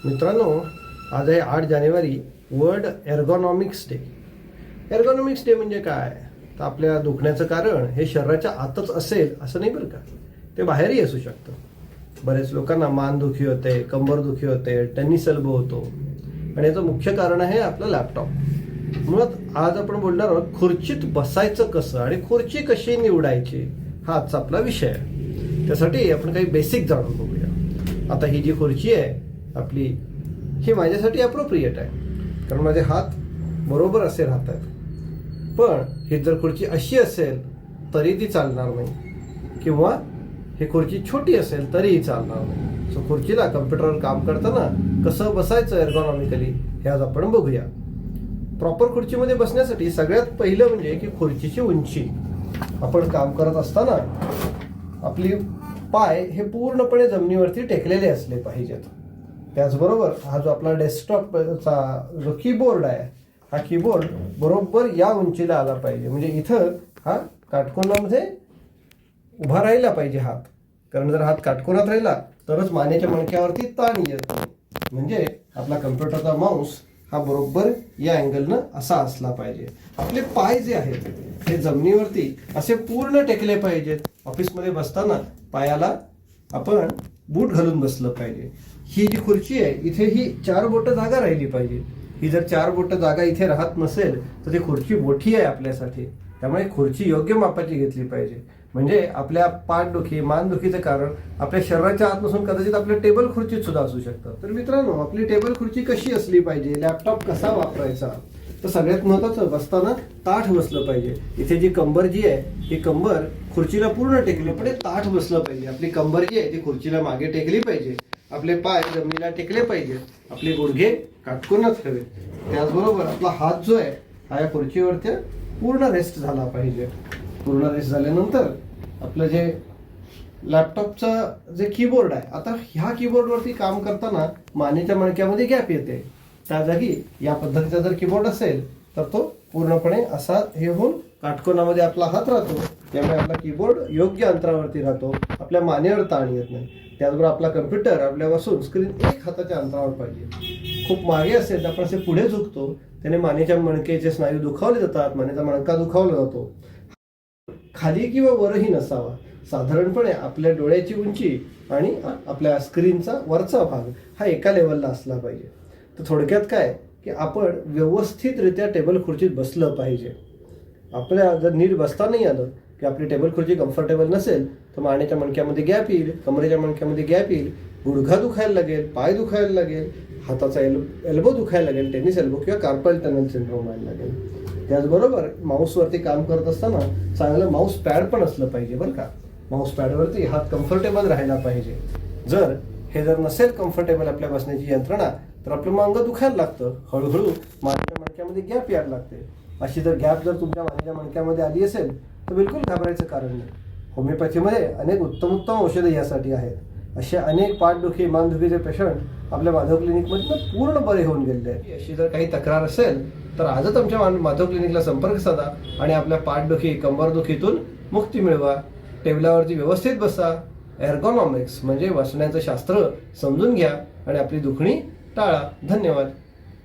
मित्रांनो, आज आहे 8 जानेवारी, world ergonomics day. Ergonomics day म्हणजे काय? तर आपल्या दुखण्याचं कारण हे शरीराच्या आतच असेल असं नाही बरं का, ते बाहेरही असू शकतं. बरेच लोकांना मानदुखी होते, कंबरदुखी होते, टेनिस एल्बो होतो आणि याचं मुख्य कारण आहे आपला लॅपटॉप. मुळात आज आपण बोलणार आहोत खुर्चीत बसायचं कसं आणि खुर्ची कशी निवडायची, हा आजचा आपला विषय आहे. त्यासाठी आपण काही बेसिक जाणून बघूया. आता ही जी खुर्ची आहे आपली, ही माझ्यासाठी अप्रोप्रिएट आहे कारण माझे हात बरोबर असे राहतात. पण ही जर खुर्ची अशी असेल तरी ती चालणार नाही, किंवा ही खुर्ची छोटी असेल तरीही चालणार नाही. सो खुर्चीला कम्प्युटरवर काम करताना कसं बसायचं एर्गोनॉमिकली हे आज आपण बघूया. प्रॉपर खुर्चीमध्ये बसण्यासाठी सगळ्यात पहिलं म्हणजे की खुर्चीची उंची. आपण काम करत असताना आपली पाय हे पूर्णपणे जमिनीवरती टेकलेले असले पाहिजेत. त्याचबरोबर हा जो आपला डेस्कटॉपचा जो कीबोर्ड आहे, हा कीबोर्ड बरोबर या उंचीला आला पाहिजे. म्हणजे इथं हा काटकोनामध्ये उभा राहिला पाहिजे हात. कारण जर हात काटकोनात राहिला तरच मानेच्या मणक्यावरती ताण येत नाही. म्हणजे आपला कम्प्युटरचा माऊस हा बरोबर या अँगलनं असा असला पाहिजे. आपले पाय जे आहेत हे जमिनीवरती असे पूर्ण टेकले पाहिजेत. ऑफिसमध्ये बसताना पायाला आपण बूट घालून बसलं पाहिजे. ही जी खुर्ची आहे इथे ही 4 बोटं जागा राहिली पाहिजे. ही जर 4 बोटं जागा इथे राहत नसेल तर ती खुर्ची मोठी आहे आपल्यासाठी. त्यामुळे खुर्ची योग्य मापाची घेतली पाहिजे. म्हणजे आपल्या पाठदुखी मानदुखीचं कारण आपल्या शरीराच्या आत नसून कदाचित आपल्या टेबल खुर्चीत सुद्धा असू शकतं. तर मित्रांनो, आपली टेबल खुर्ची कशी असली पाहिजे, लॅपटॉप कसा वापरायचा, तर सगळ्यात महत्त्वाचं बसताना ताठ बसलं पाहिजे. इथे जी कंबर जी आहे ही कंबर खुर्चीला पूर्ण टेकली पाहिजे, ताठ बसलं पाहिजे. आपली कंबर जी आहे ती खुर्चीला मागे टेकली पाहिजे. आपले पाय जमिनीला टेकले पाहिजे. आपले गुडघे काटकोनात हवेत. त्याचबरोबर आपला हात जो आहे हा या खुर्चीवरती पूर्ण रेस्ट झाला पाहिजे. पूर्ण रेस्ट झाल्यानंतर आपलं जे लॅपटॉपचं जे कीबोर्ड आहे, आता ह्या कीबोर्डवरती काम करताना मानेच्या मणक्यामध्ये गॅप येते. त्या जागी या पद्धतीचा जर कीबोर्ड असेल तर तो पूर्णपणे असा हे होऊन काटकोनामध्ये आपला हात राहतो. त्यामुळे आपला कीबोर्ड योग्य अंतरावरती राहतो. आपल्या मानेवर ताण येत नाही. त्याचबरोबर आपला कम्प्युटर आपल्यापासून स्क्रीन 1 हाताच्या अंतरावर पाहिजे. खूप मागे असेल तर आपण असे पुढे झुकतो, त्याने मानेच्या मणकेचे स्नायू दुखावले जातात, मानेचा मणका दुखावला जातो. खाली किंवा वरही नसावा. साधारणपणे आपल्या डोळ्याची उंची आणि आपल्या स्क्रीनचा वरचा भाग हा एका लेवलला असला पाहिजे. तर थोडक्यात काय की आपण व्यवस्थितरित्या टेबल खुर्चीत बसलं पाहिजे. आपल्या जर नीट बसता नाही आलं की आपली टेबल खुर्ची कम्फर्टेबल नसेल तर मानेच्या मणक्यामध्ये गॅप येईल, कमरेच्या मणक्यामध्ये गॅप येईल, गुडघा दुखायला लागेल, पाय दुखायला लागेल, हाताचा एल्बो दुखायला लागेल, टेनिस एल्बो किंवा कार्पल टनल सिंड्रोम व्हायला लागेल. त्याचबरोबर माऊसवरती काम करत असताना चांगलं माऊस पॅड पण असलं पाहिजे बरं का. माऊस पॅडवरती हात कम्फर्टेबल राहायला पाहिजे. जर नसेल कम्फर्टेबल आपल्या बसण्याची यंत्रणा तर आपलं मांग दुखायला लागतं. हळूहळू मानेच्या मणक्यामध्ये गॅप यायला लागते. अशी जर गॅप जर तुमच्या मानेच्या मणक्यामध्ये आली असेल तर बिलकुल घाबरायचं कारण नाही. होमिओपॅथीमध्ये अनेक उत्तम औषधं यासाठी आहेत. असे अनेक पाठदुखी मानदुखीचे पेशंट आपल्या माधव क्लिनिकमध्ये पूर्ण बरे होऊन गेलेले आहेत. अशी जर काही तक्रार असेल तर आजच आमच्या माधव क्लिनिकला संपर्क साधा आणि आपल्या पाठदुखी कंबरदुखीतून मुक्ती मिळवा. टेबलावरती व्यवस्थित बसा. एर्गोनॉमिक्स म्हणजे बसण्याचं शास्त्र समजून घ्या आणि आपली दुखणी टाळा. धन्यवाद.